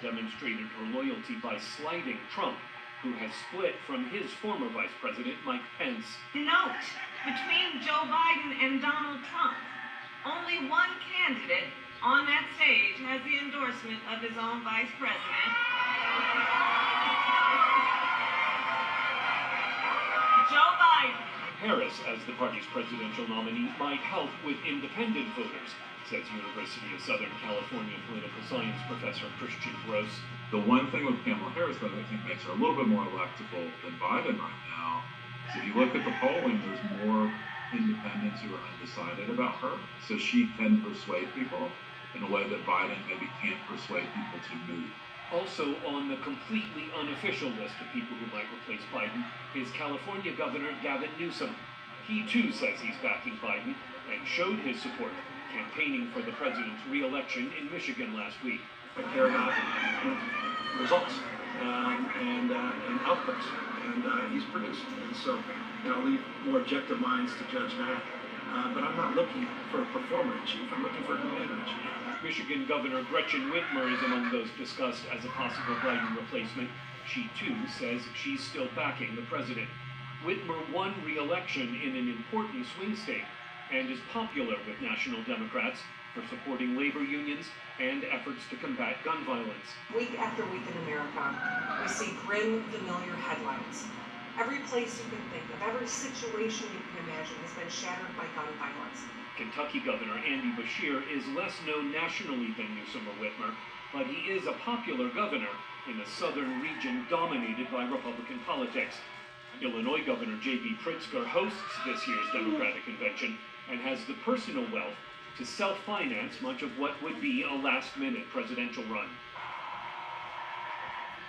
demonstrated her loyalty by sliding Trump, who has split from his former Vice President Mike Pence. Note, between Joe Biden and Donald Trump, only one candidate on that stage has the endorsement of his own Vice President. Joe Biden. Harris, as the party's presidential nominee, might help with independent voters, says University of Southern California political science professor Christian Gross. The one thing with Kamala Harris that I think makes her a little bit more electable than Biden right now is if you look at the polling, there's more independents who are undecided about her. So she can persuade people in a way that Biden maybe can't persuade people to move. Also on the completely unofficial list of people who might replace Biden is California Governor Gavin Newsom. He too says he's backing Biden and showed his support campaigning for the president's re-election in Michigan last week. I care about results and outputs, and he's produced. And so I'll leave more objective minds to judge that. But I'm not looking for a performer in chief. I'm looking for a commander in chief. Michigan Governor Gretchen Whitmer is among those discussed as a possible Biden replacement. She too says she's still backing the president. Whitmer won re-election in an important swing state and is popular with national Democrats for supporting labor unions and efforts to combat gun violence. Week after week in America, we see grim, familiar headlines. Every place you can think of, every situation you can imagine has been shattered by gun violence. Kentucky Governor Andy Beshear is less known nationally than Newsom or Whitmer, but he is a popular governor in a southern region dominated by Republican politics. Illinois Governor J.B. Pritzker hosts this year's Democratic convention and has the personal wealth to self-finance much of what would be a last-minute presidential run.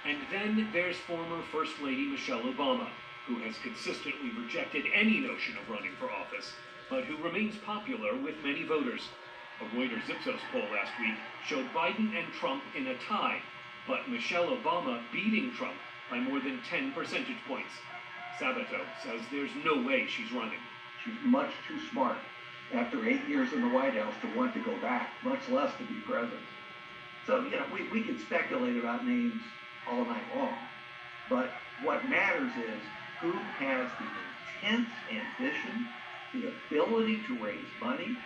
And then there's former First Lady Michelle Obama, who has consistently rejected any notion of running for office, but who remains popular with many voters. A Reuters Ipsos poll last week showed Biden and Trump in a tie, but Michelle Obama beating Trump by more than 10 percentage points. Sabato says there's no way she's running. She's much too smart after 8 years in the White House to want to go back, much less to be president. So, we can speculate about names all night long, but what matters is who has the intense ambition, the ability to raise money,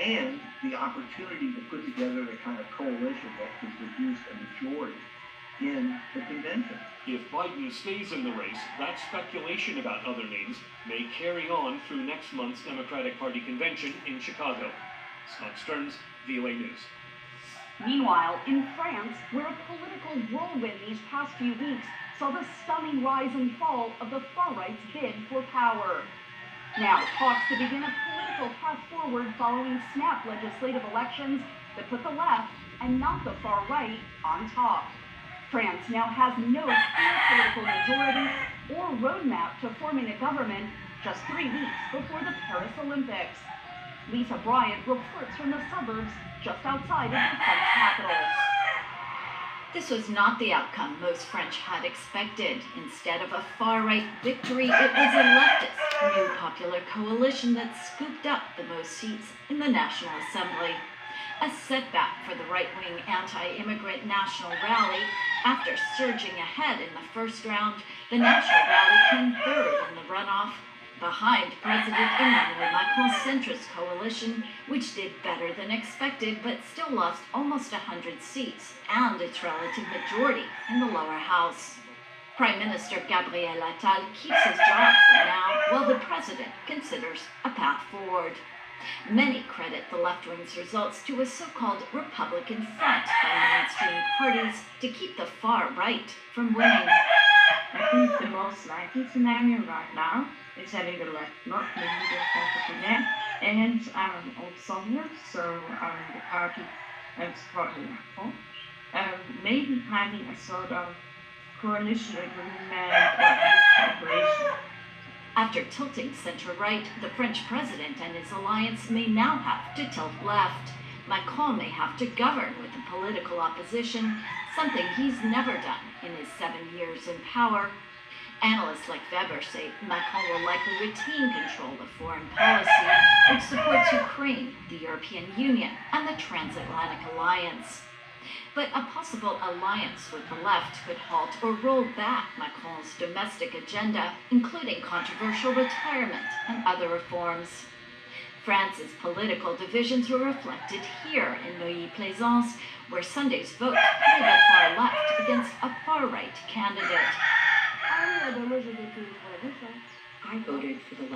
and the opportunity to put together the kind of coalition that could produce a majority in the convention. If Biden stays in the race, that speculation about other names may carry on through next month's Democratic Party convention in Chicago. Scott Stearns, VOA News. Meanwhile, in France, where a political whirlwind these past few weeks saw the stunning rise and fall of the far-right's bid for power. Now, talks to begin a political path forward following snap legislative elections that put the left, and not the far right, on top. France now has no clear political majority or roadmap to forming a government just 3 weeks before the Paris Olympics. Lisa Bryant reports from the suburbs just outside of the French capital. This was not the outcome most French had expected. Instead of a far-right victory, it was a leftist, new popular coalition that scooped up the most seats in the National Assembly. A setback for the right-wing anti-immigrant National Rally. After surging ahead in the first round, the National Rally came third in the runoff, behind President Emmanuel Macron's centrist coalition, which did better than expected but still lost almost 100 seats and its relative majority in the lower house. Prime Minister Gabriel Attal keeps his job for now while the president considers a path forward. Many credit the left-wing's results to a so-called Republican front by mainstream parties to keep the far right from winning. I think the most likely scenario right now is having the left not maybe the Popular and Ensemble, so the party supporting Macron, maybe having a sort of coalition agreement or cooperation. After tilting center-right, the French president and his alliance may now have to tilt left. Macron may have to govern with the political opposition, something he's never done in his 7 years in power. Analysts like Weber say Macron will likely retain control of foreign policy, which supports Ukraine, the European Union, and the Transatlantic Alliance. But a possible alliance with the left could halt or roll back Macron's domestic agenda, including controversial retirement and other reforms. France's political divisions were reflected here in Neuilly-Plaisance, where Sunday's vote pitted a far left against a far-right candidate. I voted for the left.